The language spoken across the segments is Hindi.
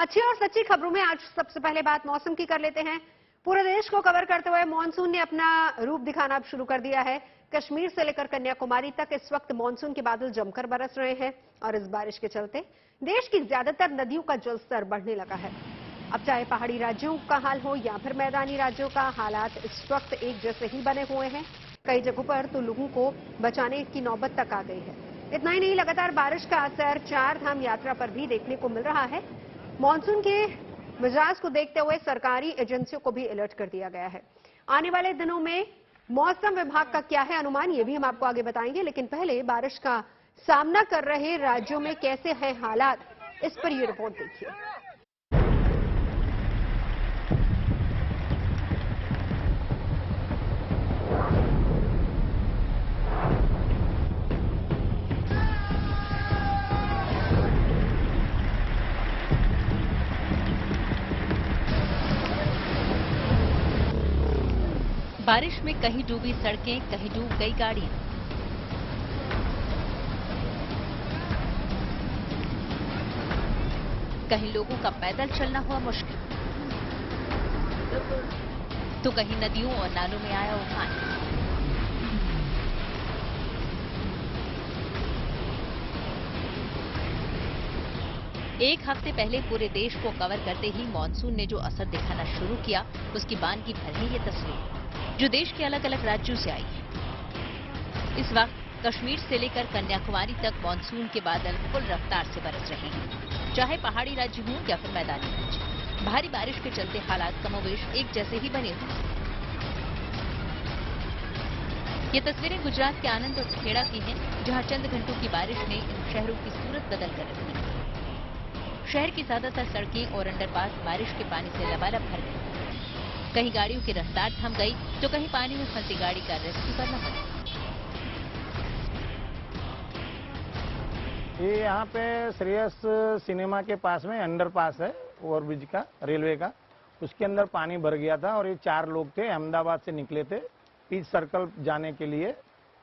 अच्छी और सच्ची खबरों में आज सबसे पहले बात मौसम की कर लेते हैं। पूरे देश को कवर करते हुए मानसून ने अपना रूप दिखाना अब शुरू कर दिया है। कश्मीर से लेकर कन्याकुमारी तक इस वक्त मानसून के बादल जमकर बरस रहे हैं और इस बारिश के चलते देश की ज्यादातर नदियों का जलस्तर बढ़ने लगा है। अब चाहे पहाड़ी राज्यों का हाल हो या फिर मैदानी राज्यों का, हालात इस वक्त एक जैसे ही बने हुए हैं। कई जगहों पर तो लोगों को बचाने की नौबत तक आ गई है। इतना ही नहीं, लगातार बारिश का असर चार धाम यात्रा पर भी देखने को मिल रहा है। मानसून के मिजाज को देखते हुए सरकारी एजेंसियों को भी अलर्ट कर दिया गया है। आने वाले दिनों में मौसम विभाग का क्या है अनुमान, ये भी हम आपको आगे बताएंगे, लेकिन पहले बारिश का सामना कर रहे राज्यों में कैसे हैं हालात, इस पर ये रिपोर्ट देखिए। बारिश में कहीं डूबी सड़कें, कहीं डूब गई गाड़ियां। कहीं लोगों का पैदल चलना हुआ मुश्किल, तो कहीं नदियों और नालों में आया उफान। एक हफ्ते पहले पूरे देश को कवर करते ही मानसून ने जो असर दिखाना शुरू किया, उसकी बानगी भर है ये तस्वीर जो देश के अलग अलग राज्यों से आई है। इस वक्त कश्मीर से लेकर कन्याकुमारी तक मानसून के बादल फुल रफ्तार से बरस रहे हैं। चाहे पहाड़ी राज्य हों या फिर मैदानी राज्य, भारी बारिश के चलते हालात कमोबेश एक जैसे ही बने हुए हैं। ये तस्वीरें गुजरात के आनंद और खेड़ा की हैं, जहां चंद घंटों की बारिश ने इन शहरों की सूरत बदल कर रख दी। शहर की ज्यादातर सड़कें और अंडरपास बारिश के पानी से लबालब भर गई। कहीं गाड़ियों की रफ्तार थम गई, तो कहीं पानी में फंसी गाड़ी का रेस्क्यू करना पड़ा। ये यहाँ पे श्रेयस सिनेमा के पास में अंडरपास है, ओवरब्रिज का, रेलवे का, उसके अंदर पानी भर गया था और ये 4 लोग थे, अहमदाबाद से निकले थे पीच सर्कल जाने के लिए,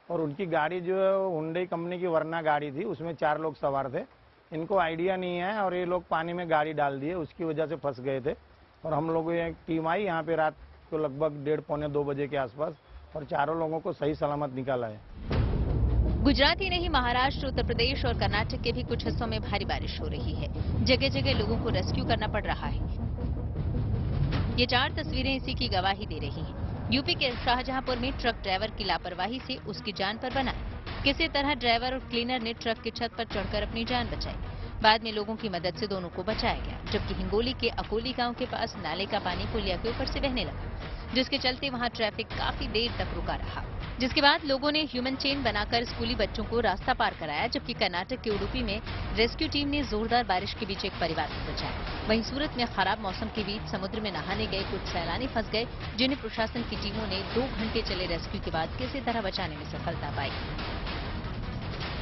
और उनकी गाड़ी जो हुंडई कंपनी की वरना गाड़ी थी, उसमें 4 लोग सवार थे। इनको आइडिया नहीं है और ये लोग पानी में गाड़ी डाल दिए, उसकी वजह से फंस गए थे। और हम लोगों की टीम आई यहाँ पे रात को लगभग 1:30 पौने 2 बजे के आसपास, और चारों लोगों को सही सलामत निकाला है। गुजरात ही नहीं, महाराष्ट्र, उत्तर प्रदेश और कर्नाटक के भी कुछ हिस्सों में भारी बारिश हो रही है। जगह जगह लोगों को रेस्क्यू करना पड़ रहा है। ये 4 तस्वीरें इसी की गवाही दे रही हैं। यूपी के शाहजहांपुर में ट्रक ड्राइवर की लापरवाही से उसकी जान पर बना। किसी तरह ड्राइवर और क्लीनर ने ट्रक की छत पर चढ़कर अपनी जान बचाई। बाद में लोगों की मदद से दोनों को बचाया गया, जबकि हिंगोली के अकोली गांव के पास नाले का पानी पुलिया के ऊपर से बहने लगा, जिसके चलते वहां ट्रैफिक काफी देर तक रुका रहा। जिसके बाद लोगों ने ह्यूमन चेन बनाकर स्कूली बच्चों को रास्ता पार कराया, जबकि कर्नाटक के उडुपी में रेस्क्यू टीम ने जोरदार बारिश के बीच एक परिवार को बचाया। वहीं सूरत में खराब मौसम के बीच समुद्र में नहाने गए कुछ सैलानी फंस गए, जिन्हें प्रशासन की टीमों ने 2 घंटे चले रेस्क्यू के बाद किसी तरह बचाने में सफलता पाई।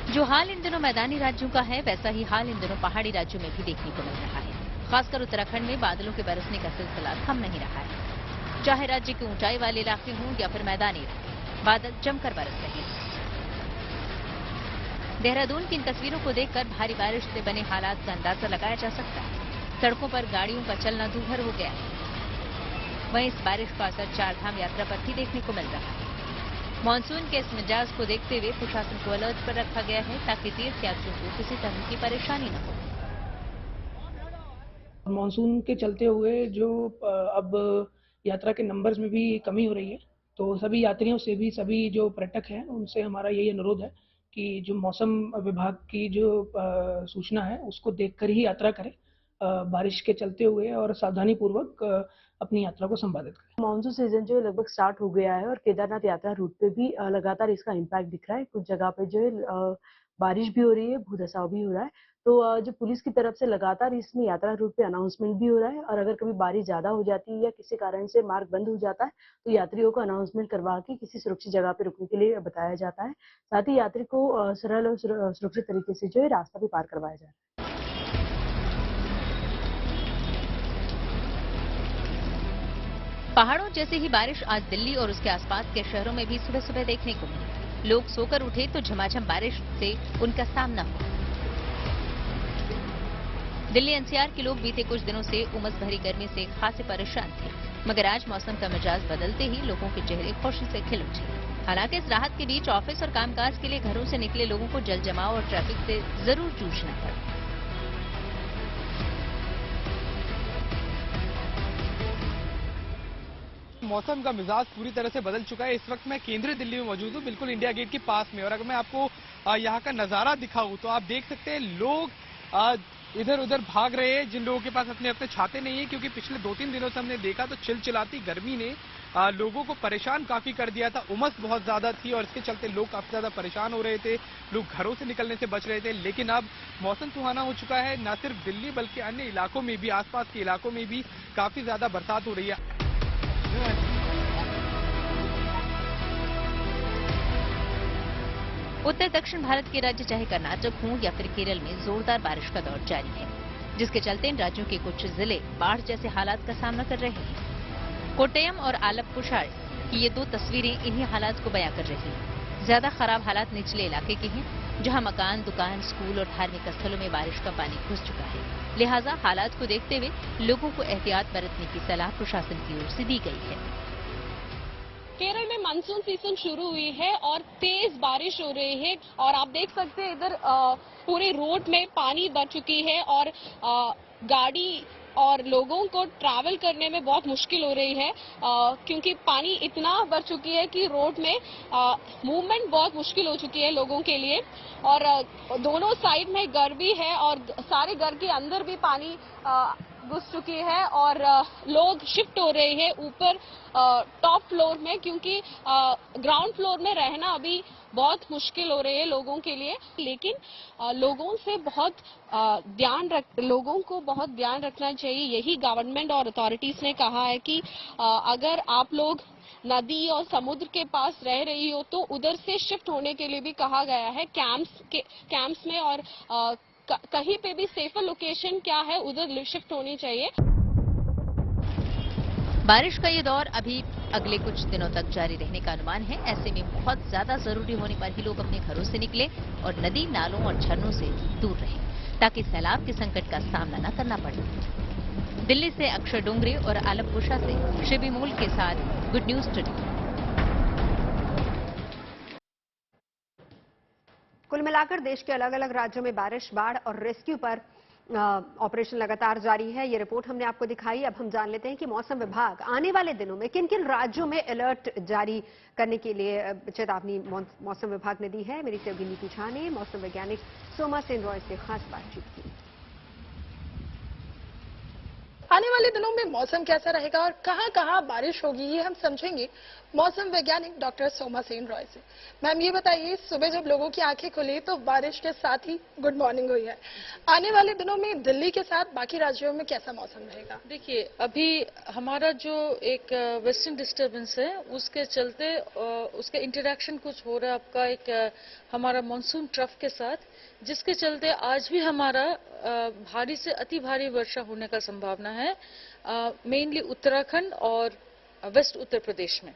जो हाल इन दिनों मैदानी राज्यों का है, वैसा ही हाल इन दिनों पहाड़ी राज्यों में भी देखने को मिल रहा है। खासकर उत्तराखंड में बादलों के बरसने का सिलसिला थम नहीं रहा है। चाहे राज्य के ऊंचाई वाले इलाके हों या फिर मैदानी, बादल जमकर बरस रहे हैं। देहरादून की इन तस्वीरों को देखकर भारी बारिश से बने हालात का अंदाजा लगाया जा सकता है। सड़कों पर गाड़ियों का चलना दूभर हो गया है। वहीं इस बारिश का असर चार धाम यात्रा पर भी देखने को मिल रहा है। मानसून के इस मिजाज को देखते हुए प्रशासन को अलर्ट पर रखा गया है, ताकि तीर्थयात्रियों को किसी तरह की परेशानी न हो। मानसून के चलते हुए जो अब यात्रा के नंबर्स में भी कमी हो रही है, तो सभी यात्रियों से भी, सभी जो पर्यटक हैं, उनसे हमारा यही अनुरोध है कि जो मौसम विभाग की जो सूचना है, उसको देखकर ही यात्रा करें। बारिश के चलते हुए और सावधानी पूर्वक अपनी यात्रा को संपादित करें। मानसून सीजन जो है लगभग स्टार्ट हो गया है और केदारनाथ यात्रा रूट पे भी लगातार इसका इम्पैक्ट दिख रहा है। कुछ जगह पे जो है बारिश भी हो रही है, भूदसाव भी हो रहा है। तो जो पुलिस की तरफ से लगातार इसमें यात्रा रूट पे अनाउंसमेंट भी हो रहा है, और अगर कभी बारिश ज्यादा हो जाती है या किसी कारण से मार्ग बंद हो जाता है, तो यात्रियों को अनाउंसमेंट करवा के किसी सुरक्षित जगह पे रुकने के लिए बताया जाता है। साथ ही यात्री को सरल और सुरक्षित तरीके से जो है रास्ता भी पार करवाया जाता है। पहाड़ों जैसे ही बारिश आज दिल्ली और उसके आसपास के शहरों में भी सुबह सुबह देखने को मिली। लोग सोकर उठे तो झमाझम बारिश से उनका सामना हुआ। दिल्ली एनसीआर के लोग बीते कुछ दिनों से उमस भरी गर्मी से खासे परेशान थे, मगर आज मौसम का मिजाज बदलते ही लोगों के चेहरे खुशी से खिल उठे। हालांकि इस राहत के बीच ऑफिस और कामकाज के लिए घरों से निकले लोगों को जल जमाव और ट्रैफिक से जरूर जूझना पड़ा। मौसम का मिजाज पूरी तरह से बदल चुका है। इस वक्त मैं केंद्रीय दिल्ली में मौजूद हूँ, बिल्कुल इंडिया गेट के पास में। और अगर मैं आपको यहाँ का नजारा दिखाऊं तो आप देख सकते हैं लोग इधर उधर भाग रहे हैं, जिन लोगों के पास अपने अपने छाते नहीं है, क्योंकि पिछले 2-3 दिनों से हमने देखा तो चिलचिलाती गर्मी ने लोगों को परेशान काफी कर दिया था। उमस बहुत ज्यादा थी और इसके चलते लोग काफी ज्यादा परेशान हो रहे थे, लोग घरों से निकलने से बच रहे थे। लेकिन अब मौसम सुहाना हो चुका है, न सिर्फ दिल्ली बल्कि अन्य इलाकों में भी, आसपास के इलाकों में भी काफी ज्यादा बरसात हो रही है। उत्तर दक्षिण भारत के राज्य चाहे कर्नाटक हों या फिर केरल में जोरदार बारिश का दौर जारी है, जिसके चलते इन राज्यों के कुछ जिले बाढ़ जैसे हालात का सामना कर रहे हैं। कोट्टयम और आलप्पुझा की ये दो तस्वीरें इन्हीं हालात को बयां कर रही हैं। ज्यादा खराब हालात निचले इलाके के हैं, जहां मकान, दुकान, स्कूल और धार्मिक स्थलों में बारिश का पानी घुस चुका है। लिहाजा हालात को देखते हुए लोगों को एहतियात बरतने की सलाह प्रशासन की ओर से दी गई है। केरल में मानसून सीजन शुरू हुई है और तेज बारिश हो रही है और आप देख सकते हैं इधर पूरे रोड में पानी भर चुकी है और गाड़ी और लोगों को ट्रैवल करने में बहुत मुश्किल हो रही है, क्योंकि पानी इतना भर चुकी है कि रोड में मूवमेंट बहुत मुश्किल हो चुकी है लोगों के लिए। और दोनों साइड में घर भी है और सारे घर के अंदर भी पानी घुस चुकी है और लोग शिफ्ट हो रहे हैं ऊपर टॉप फ्लोर में, क्योंकि ग्राउंड फ्लोर में रहना अभी बहुत मुश्किल हो रही है लोगों के लिए। लेकिन लोगों को बहुत ध्यान रखना चाहिए। यही गवर्नमेंट और अथॉरिटीज ने कहा है कि अगर आप लोग नदी और समुद्र के पास रह रही हो तो उधर से शिफ्ट होने के लिए भी कहा गया है कैंप्स में, और कहीं पे भी सेफर लोकेशन क्या है उधर शिफ्ट होनी चाहिए। बारिश का ये दौर अभी अगले कुछ दिनों तक जारी रहने का अनुमान है। ऐसे में बहुत ज्यादा जरूरी होने पर ही लोग अपने घरों से निकले और नदी, नालों और झरनों से दूर रहें, ताकि सैलाब के संकट का सामना न करना पड़े। दिल्ली से अक्षय डोंगरे और आलप्पुझा से शिबी मूल के साथ गुड न्यूज टुडे। कुल मिलाकर देश के अलग अलग राज्यों में बारिश, बाढ़ और रेस्क्यू पर ऑपरेशन लगातार जारी है। ये रिपोर्ट हमने आपको दिखाई। अब हम जान लेते हैं कि मौसम विभाग आने वाले दिनों में किन किन राज्यों में अलर्ट जारी करने के लिए चेतावनी मौसम विभाग ने दी है। मेरी सहयोगी नीतू झा ने मौसम वैज्ञानिक सोमा सेन रॉय से खास बातचीत की। आने वाले दिनों में मौसम कैसा रहेगा और कहां कहां बारिश होगी, ये हम समझेंगे मौसम वैज्ञानिक डॉक्टर सोमा सेन रॉय से। मैम, ये बताइए, सुबह जब लोगों की आंखें खुली तो बारिश के साथ ही गुड मॉर्निंग हुई है। आने वाले दिनों में दिल्ली के साथ बाकी राज्यों में कैसा मौसम रहेगा? देखिए, अभी हमारा जो एक वेस्टर्न डिस्टर्बेंस है उसके चलते उसके इंटरेक्शन कुछ हो रहा है आपका एक हमारा मानसून ट्रफ के साथ, जिसके चलते आज भी हमारा भारी से अति भारी वर्षा होने का संभावना है, मेनली उत्तराखंड और वेस्ट उत्तर प्रदेश में।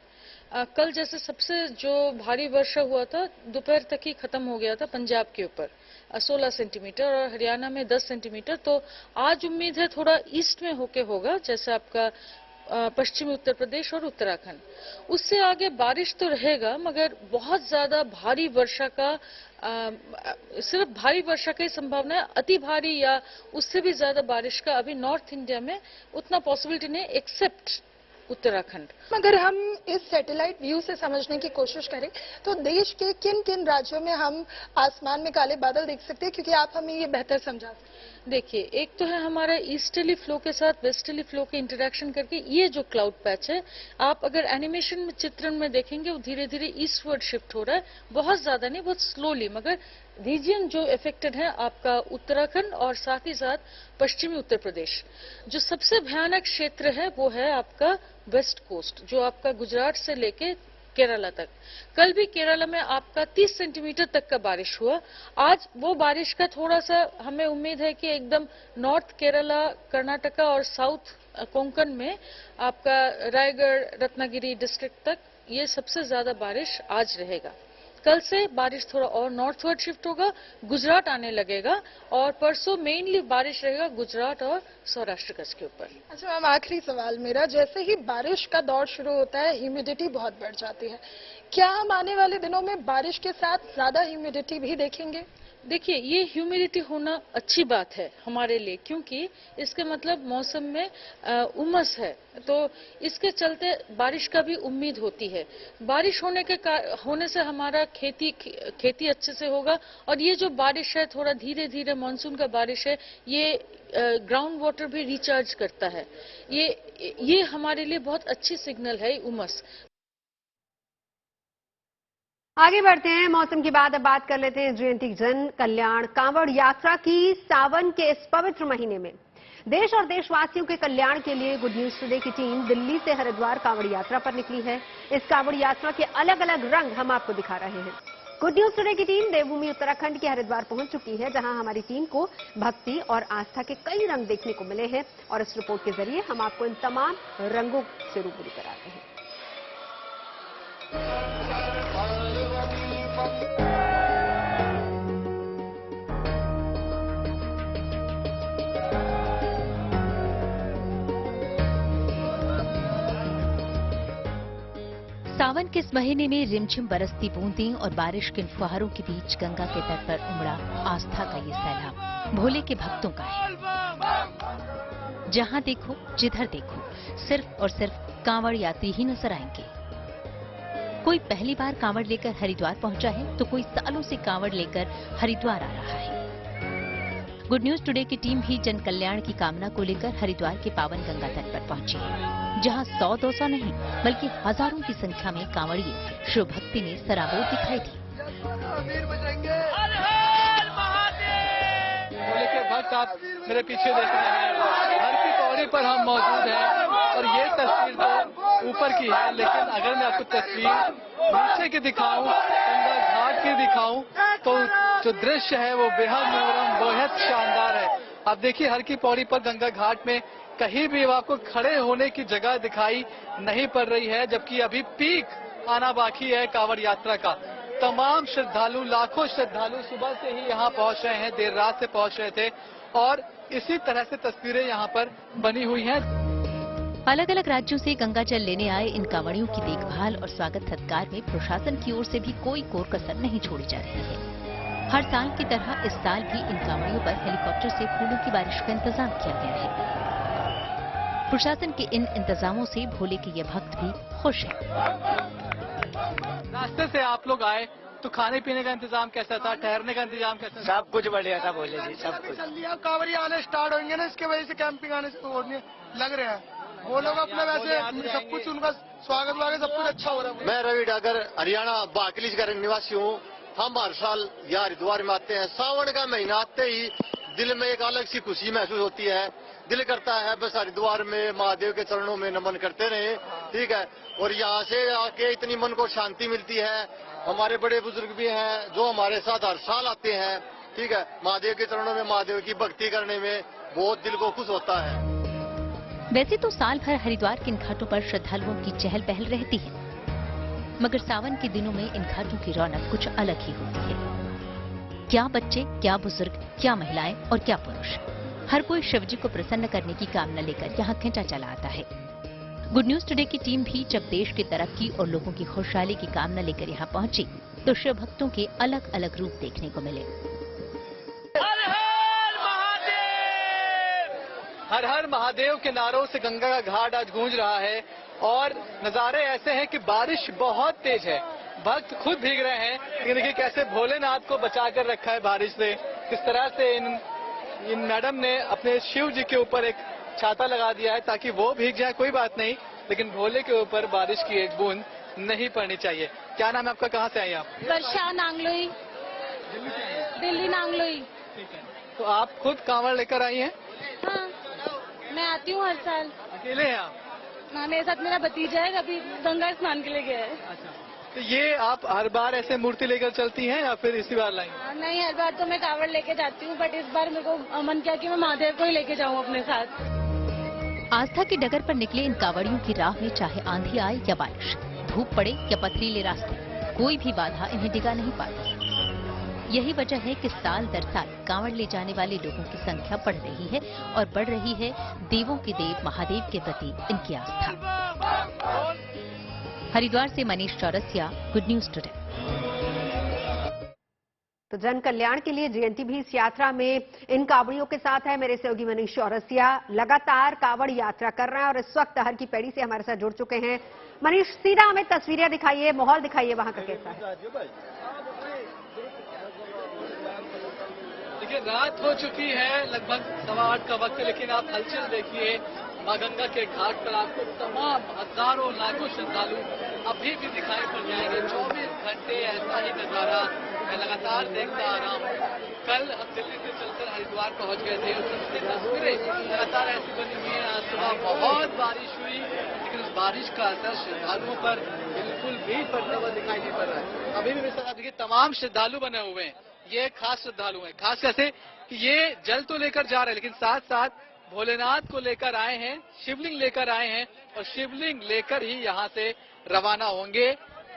कल जैसे सबसे जो भारी वर्षा हुआ था दोपहर तक ही खत्म हो गया था पंजाब के ऊपर 16 सेंटीमीटर और हरियाणा में 10 सेंटीमीटर। तो आज उम्मीद है थोड़ा ईस्ट में होके होगा, जैसे आपका पश्चिमी उत्तर प्रदेश और उत्तराखंड। उससे आगे बारिश तो रहेगा, मगर बहुत ज्यादा भारी वर्षा का सिर्फ भारी वर्षा की संभावना है। अति भारी या उससे भी ज्यादा बारिश का अभी नॉर्थ इंडिया में उतना पॉसिबिलिटी नहीं, एक्सेप्ट उत्तराखंड। अगर हम इस सैटेलाइट व्यू से समझने की कोशिश करें तो देश के किन किन राज्यों में हम आसमान में काले बादल देख सकते हैं, क्योंकि आप हमें ये बेहतर समझा सकते हैं। देखिए, एक तो है हमारा ईस्टर्ली फ्लो के साथ वेस्टर्ली फ्लो के इंटरेक्शन करके ये जो क्लाउड पैच है, आप अगर एनिमेशन में चित्रण में देखेंगे वो धीरे धीरे ईस्टवर्ड शिफ्ट हो रहा है, बहुत ज्यादा नहीं, बहुत स्लोली। मगर रीजन जो इफेक्टेड है आपका उत्तराखंड और साथ ही साथ पश्चिमी उत्तर प्रदेश। जो सबसे भयानक क्षेत्र है वो है आपका वेस्ट कोस्ट, जो आपका गुजरात से लेके केरला तक। कल भी केरला में आपका 30 सेंटीमीटर तक का बारिश हुआ। आज वो बारिश का थोड़ा सा हमें उम्मीद है कि एकदम नॉर्थ केरला, कर्नाटका और साउथ कोंकण में आपका रायगढ़, रत्नागिरी डिस्ट्रिक्ट तक ये सबसे ज्यादा बारिश आज रहेगा। कल से बारिश थोड़ा और नॉर्थवर्ड शिफ्ट होगा, गुजरात आने लगेगा और परसों मेनली बारिश रहेगा गुजरात और सौराष्ट्र कच्छ के ऊपर। अच्छा मैम, आखिरी सवाल मेरा, जैसे ही बारिश का दौर शुरू होता है ह्यूमिडिटी बहुत बढ़ जाती है, क्या हम आने वाले दिनों में बारिश के साथ ज्यादा ह्यूमिडिटी भी देखेंगे? देखिए, ये ह्यूमिडिटी होना अच्छी बात है हमारे लिए, क्योंकि इसके मतलब मौसम में उमस है, तो इसके चलते बारिश का भी उम्मीद होती है। बारिश होने से हमारा खेती अच्छे से होगा और ये जो बारिश है थोड़ा धीरे धीरे मानसून का बारिश है, ये ग्राउंड वाटर भी रिचार्ज करता है। ये हमारे लिए बहुत अच्छी सिग्नल है उमस। आगे बढ़ते हैं। मौसम के बाद अब बात कर लेते हैं जयंती जन कल्याण कांवड़ यात्रा की। सावन के इस पवित्र महीने में देश और देशवासियों के कल्याण के लिए गुड न्यूज टुडे की टीम दिल्ली से हरिद्वार कांवड़ यात्रा पर निकली है। इस कांवड़ यात्रा के अलग अलग रंग हम आपको दिखा रहे हैं। गुड न्यूज टुडे की टीम देवभूमि उत्तराखंड के हरिद्वार पहुंच चुकी है, जहां हमारी टीम को भक्ति और आस्था के कई रंग देखने को मिले हैं और इस रिपोर्ट के जरिए हम आपको इन तमाम रंगों से रूबरू कराते हैं। सावन के इस महीने में रिमझिम बरसती बूंदें और बारिश के फुहारों के बीच गंगा के तट पर उमड़ा आस्था का ये सैलाब भोले के भक्तों का है। जहां देखो जिधर देखो सिर्फ और सिर्फ कांवड़ यात्री ही नजर आएंगे। कोई पहली बार कांवड़ लेकर हरिद्वार पहुंचा है तो कोई सालों से कांवड़ लेकर हरिद्वार आ रहा है। गुड न्यूज टुडे की टीम भी जन कल्याण की कामना को लेकर हरिद्वार के पावन गंगा तट पर पहुंची है, जहां 100-200 नहीं बल्कि हजारों की संख्या में कांवड़िए शिव भक्ति में सराबोर दिखाई दी। भोले के भक्त आप मेरे पीछे देख रहे हैं, हर की पौड़ी पर हम मौजूद हैं और ये तस्वीर तो ऊपर की है, लेकिन अगर मैं आपको तस्वीर नीचे की दिखाऊं, गंगा घाट की दिखाऊं, तो जो दृश्य है वो बेहद मनोरम, बेहद शानदार है। आप देखिए, हर की पौड़ी पर गंगा घाट में कहीं भी आपको खड़े होने की जगह दिखाई नहीं पड़ रही है, जबकि अभी पीक आना बाकी है कांवड़ यात्रा का। तमाम श्रद्धालु, लाखों श्रद्धालु सुबह से ही यहाँ पहुंच रहे हैं, देर रात से पहुंच रहे थे और इसी तरह से तस्वीरें यहाँ पर बनी हुई हैं। अलग अलग राज्यों से गंगा जल लेने आए इन कांवड़ियों की देखभाल और स्वागत सत्कार में प्रशासन की ओर से भी कोई कोर कसर नहीं छोड़ी जा रही है। हर साल की तरह इस साल भी इन कांवड़ियों पर हेलीकॉप्टर से फूलों की बारिश का इंतजाम किया गया है। प्रशासन के इन इंतजामों से भोले के ये भक्त भी खुश हैं। रास्ते से आप लोग आए तो खाने पीने का इंतजाम कैसा था, ठहरने का इंतजाम कैसा था? सब कुछ बढ़िया था भोले जी, सब कुछ। कांवड़िया आने स्टार्ट होंगे ना, इसके वजह से कैंपिंग आने से लग रहा है। वो लोग अपना वैसे सब कुछ उनका स्वागत वागत सब कुछ अच्छा हो रहा है। मैं रवि डागर हरियाणा बाकलीज का निवासी हूँ। हम हर साल यहाँ हरिद्वार में आते हैं। सावन का महीना आते ही दिल में एक अलग सी खुशी महसूस होती है। दिल करता है बस हरिद्वार में महादेव के चरणों में नमन करते रहे, ठीक है। और यहाँ से आके इतनी मन को शांति मिलती है। हमारे बड़े बुजुर्ग भी हैं जो हमारे साथ हर साल आते हैं, ठीक है। महादेव के चरणों में महादेव की भक्ति करने में बहुत दिल को खुश होता है। वैसे तो साल भर हरिद्वार के इन घाटों पर श्रद्धालुओं की चहल पहल रहती है, मगर सावन के दिनों में इन घाटों की रौनक कुछ अलग ही होती है। क्या बच्चे, क्या बुजुर्ग, क्या महिलाएं और क्या पुरुष, हर कोई शिवजी को प्रसन्न करने की कामना लेकर यहाँ खींचा चला आता है। गुड न्यूज टुडे की टीम भी जब देश की तरक्की और लोगों की खुशहाली की कामना लेकर यहाँ पहुंची तो शिव भक्तों के अलग अलग रूप देखने को मिले। हर हर महादेव के नारों से गंगा का घाट आज गूंज रहा है और नजारे ऐसे हैं कि बारिश बहुत तेज है, भक्त खुद भीग रहे हैं। लेकिन देखिए कैसे भोलेनाथ को बचा कर रखा है बारिश से। किस तरह से इन मैडम ने अपने शिव जी के ऊपर एक छाता लगा दिया है ताकि वो भीग जाए, कोई बात नहीं, लेकिन भोले के ऊपर बारिश की एक बूंद नहीं पड़नी चाहिए। क्या नाम है आपका, कहाँ से आई आप? वर्षा नांगलोई, दिल्ली नांगलोई। ठीक है, तो आप खुद कांवड़ लेकर आई हैं? हाँ, मैं आती हूँ हर साल। अकेले हैं आप? हाँ, मेरे साथ मेरा भतीजा है, अभी गंगा स्नान के लिए गया है। अच्छा, तो ये आप हर बार ऐसे मूर्ति लेकर चलती हैं या फिर इसी बार लाई? नहीं, हर बार तो मैं कांवड़ लेके जाती हूँ, बट इस बार मेरे को मन किया कि मैं महादेव को ही लेके जाऊँ अपने साथ। आस्था की डगर पर निकले इन कांवड़ियों की राह में चाहे आंधी आए या बारिश, धूप पड़े या पथरीले रास्ते, कोई भी बाधा इन्हें डिगा नहीं पाती। यही वजह है कि साल दर साल कांवड़ ले जाने वाले लोगों की संख्या बढ़ रही है और बढ़ रही है देवों के देव महादेव के प्रति इनकी आस्था। हरिद्वार से Manish Chaurasia, good news today. तो जन कल्याण के लिए जीएनटी भी इस यात्रा में इन कांवड़ियों के साथ है। मेरे सहयोगी मनीष चौरसिया लगातार कांवड़ यात्रा कर रहे हैं और इस वक्त हर की पैड़ी से हमारे साथ जुड़ चुके हैं। मनीष, सीधा हमें तस्वीरें दिखाइए, माहौल दिखाइए, वहां का कैसा है? देखिए, रात हो चुकी है, लगभग 8:15 का वक्त है, लेकिन आप हलचल देखिए। मां गंगा के घाट पर आपको तमाम हजारों लाखों श्रद्धालु अभी भी दिखाई पड़ जाएंगे। 24 घंटे ऐसा ही नजारा मैं लगातार देखता आ रहा हूँ। कल हम दिल्ली से चलकर हरिद्वार पहुंच गए थे और उसकी तस्वीरें लगातार ऐसी बनी हुई है। आज सुबह बहुत बारिश हुई, लेकिन उस बारिश का असर श्रद्धालुओं पर बिल्कुल भी पड़ता हुआ दिखाई नहीं पड़ रहा है। अभी भी मेरे साथ देखिए तमाम श्रद्धालु बने हुए हैं। ये खास श्रद्धालु हैं, खास कैसे कि ये जल तो लेकर जा रहे हैं, लेकिन साथ साथ भोलेनाथ को लेकर आए हैं, शिवलिंग लेकर आए हैं और शिवलिंग लेकर ही यहाँ से रवाना होंगे।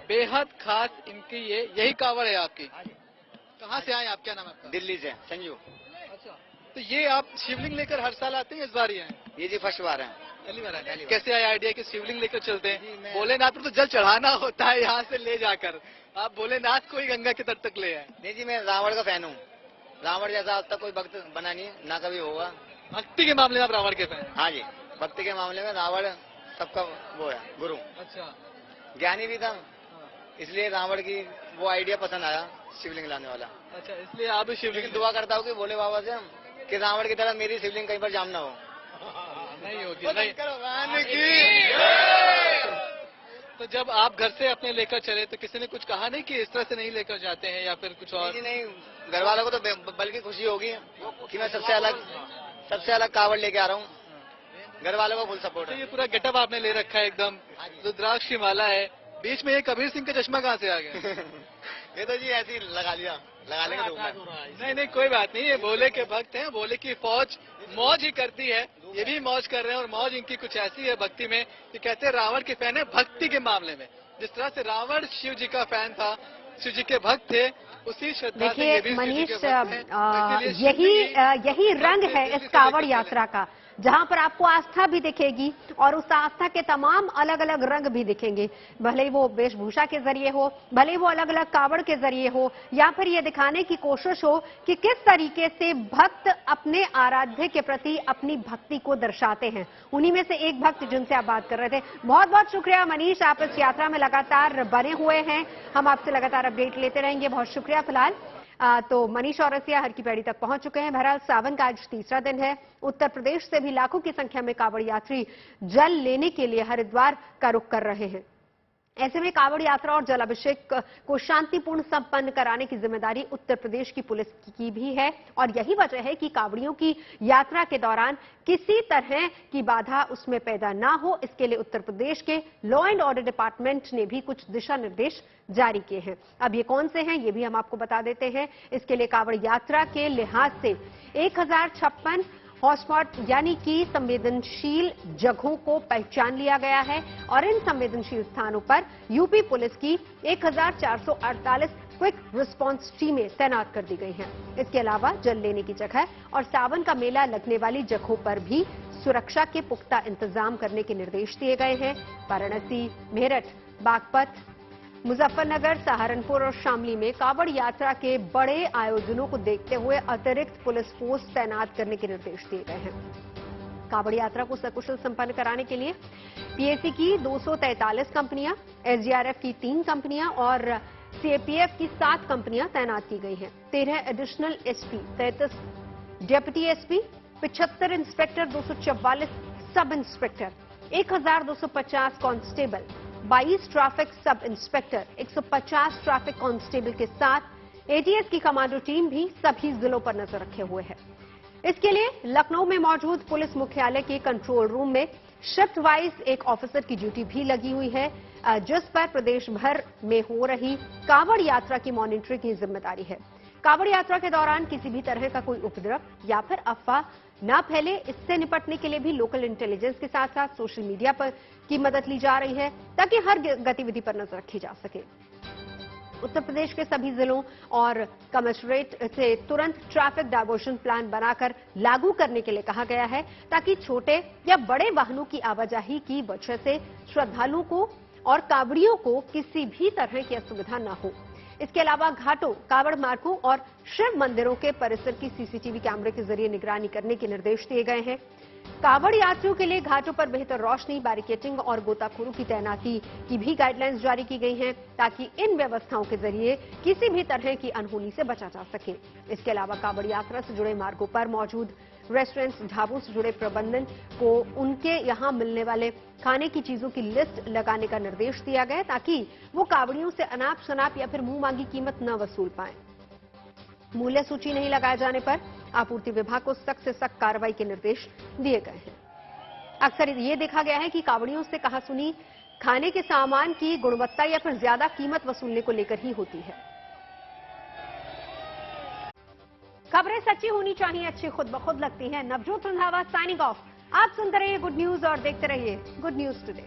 बेहद खास इनकी यही कांवड़ है आपकी। कहाँ से आए आप, क्या नाम है आपका? दिल्ली से संजू। अच्छा, तो ये आप शिवलिंग लेकर हर साल आते हैं, इस बार ही आए? ये जी फर्स्ट बार है। पहली बार आए। कैसे आया आइडिया कि शिवलिंग लेकर चलते हैं? भोलेनाथ पर तो जल चढ़ाना होता है यहाँ से ले जाकर, आप भोलेनाथ को ही गंगा के तट तक ले आए। नहीं जी, मैं रावण का फैन हूँ। रावण जैसा आज तक कोई भक्त बना नहीं, ना कभी होगा। भक्ति के मामले में आप रावण के फैन? हाँ जी, भक्ति के मामले में रावण सबका वो है गुरु। अच्छा, ज्ञानी भी था, इसलिए रावण की वो आइडिया पसंद आया, शिवलिंग लाने वाला। अच्छा, इसलिए आप शिवलिंग दुआ करता हूँ कि भोले बाबा से कि रावण की तरह मेरी शिवलिंग कहीं पर जाम ना हो। नहीं होगी, नहीं। तो जब आप घर से अपने लेकर चले तो किसी ने कुछ कहा नहीं कि इस तरह से नहीं लेकर जाते हैं या फिर कुछ और? नहीं, घर वालों को तो बल्कि खुशी होगी कि मैं सबसे अलग कांवड़ लेके आ रहा हूँ। घर वालों को फुल सपोर्ट है। ये पूरा गेटअप आपने ले रखा है एकदम, रुद्राक्ष की माला है, बीच में ये कबीर सिंह का चश्मा कहाँ से आ गया? ये तो जी ऐसे ही लगा लेंगे धूप में। नहीं, कोई बात नहीं, ये भोले के भक्त हैं, भोले की फौज मौज ही करती है, ये भी मौज कर रहे हैं और मौज इनकी कुछ ऐसी है भक्ति में कि कहते हैं रावण के फैन है भक्ति के मामले में। जिस तरह से रावण शिव जी का फैन था, शिव जी के भक्त थे, उसी श्रद्धा से ये भी मनीष, यही रंग है इस कांवड़ यात्रा का, जहां पर आपको आस्था भी दिखेगी और उस आस्था के तमाम अलग अलग रंग भी दिखेंगे, भले ही वो वेशभूषा के जरिए हो, भले ही वो अलग अलग कांवड़ के जरिए हो, या फिर ये दिखाने की कोशिश हो कि किस तरीके से भक्त अपने आराध्य के प्रति अपनी भक्ति को दर्शाते हैं। उन्हीं में से एक भक्त जिनसे आप बात कर रहे थे। बहुत बहुत शुक्रिया मनीष, आप इस यात्रा में लगातार बने हुए हैं, हम आपसे लगातार अपडेट लेते रहेंगे। बहुत शुक्रिया। फिलहाल तो मनीष चौरसिया हर की पैड़ी तक पहुंच चुके हैं। बहरहाल सावन का आज तीसरा दिन है। उत्तर प्रदेश से भी लाखों की संख्या में कांवड़ यात्री जल लेने के लिए हरिद्वार का रुख कर रहे हैं। ऐसे में कांवड़ यात्रा और जलाभिषेक को शांतिपूर्ण संपन्न कराने की जिम्मेदारी उत्तर प्रदेश की पुलिस की भी है और यही वजह है कि कांवड़ियों की यात्रा के दौरान किसी तरह की बाधा उसमें पैदा ना हो, इसके लिए उत्तर प्रदेश के लॉ एंड ऑर्डर डिपार्टमेंट ने भी कुछ दिशा निर्देश जारी किए हैं। अब ये कौन से हैं, ये भी हम आपको बता देते हैं। इसके लिए कांवड़ यात्रा के लिहाज से 1056 हॉटस्पॉट यानी कि संवेदनशील जगहों को पहचान लिया गया है और इन संवेदनशील स्थानों पर यूपी पुलिस की 1448 क्विक रिस्पांस टीमें तैनात कर दी गई हैं। इसके अलावा जल लेने की जगह और सावन का मेला लगने वाली जगहों पर भी सुरक्षा के पुख्ता इंतजाम करने के निर्देश दिए गए हैं। वाराणसी, मेरठ, बागपत, मुजफ्फरनगर, सहारनपुर और शामली में कांवड़ यात्रा के बड़े आयोजनों को देखते हुए अतिरिक्त पुलिस फोर्स तैनात करने के निर्देश दिए गए हैं। कांवड़ यात्रा को सकुशल संपन्न कराने के लिए पीएसी की 243 कंपनियां, एसडीआरएफ की 3 कंपनियां और सीएपीएफ की 7 कंपनियां तैनात की गई हैं। 13 additional SP, 33 deputy SP, 75 inspector, 244 sub inspector, 1250 constable, 22 traffic sub inspector, 150 traffic constable के साथ एटीएस की कमांडो टीम भी सभी जिलों पर नजर रखे हुए है। इसके लिए लखनऊ में मौजूद पुलिस मुख्यालय के कंट्रोल रूम में शिफ्ट वाइज एक ऑफिसर की ड्यूटी भी लगी हुई है, जिस पर प्रदेश भर में हो रही कांवड़ यात्रा की मॉनिटरिंग की जिम्मेदारी है। कांवड़ यात्रा के दौरान किसी भी तरह का कोई उपद्रव या फिर अफवाह न फैले, इससे निपटने के लिए भी लोकल इंटेलिजेंस के साथ साथ सोशल मीडिया पर की मदद ली जा रही है ताकि हर गतिविधि पर नजर रखी जा सके। उत्तर प्रदेश के सभी जिलों और कमिश्नरेट से तुरंत ट्रैफिक डायवर्जन प्लान बनाकर लागू करने के लिए कहा गया है, ताकि छोटे या बड़े वाहनों की आवाजाही की वजह से श्रद्धालुओं को और कांवड़ियों को किसी भी तरह की असुविधा न हो। इसके अलावा घाटों, कांवड़ मार्गों और शिव मंदिरों के परिसर की सीसीटीवी कैमरे के जरिए निगरानी करने के निर्देश दिए गए हैं। कांवड़ यात्रियों के लिए घाटों पर बेहतर रोशनी, बैरिकेडिंग और गोताखोरों की तैनाती की भी गाइडलाइंस जारी की गई हैं, ताकि इन व्यवस्थाओं के जरिए किसी भी तरह की अनहोनी से बचा जा सके। इसके अलावा कांवड़ यात्रा से जुड़े मार्गों पर मौजूद रेस्टोरेंट्स, ढाबों से जुड़े प्रबंधन को उनके यहां मिलने वाले खाने की चीजों की लिस्ट लगाने का निर्देश दिया गया, ताकि वो कांवड़ियों से अनाप शनाप या फिर मुंह मांगी कीमत न वसूल पाए। मूल्य सूची नहीं लगाए जाने पर आपूर्ति विभाग को सख्त से सख्त कार्रवाई के निर्देश दिए गए हैं। अक्सर ये देखा गया है कि कांवड़ियों से कहासुनी खाने के सामान की गुणवत्ता या फिर ज्यादा कीमत वसूलने को लेकर ही होती है। खबरें सच्ची होनी चाहिए, अच्छी खुद ब खुद लगती हैं। Navjot Randhawa signing off. आप सुनते रहिए गुड न्यूज और देखते रहिए गुड न्यूज टुडे।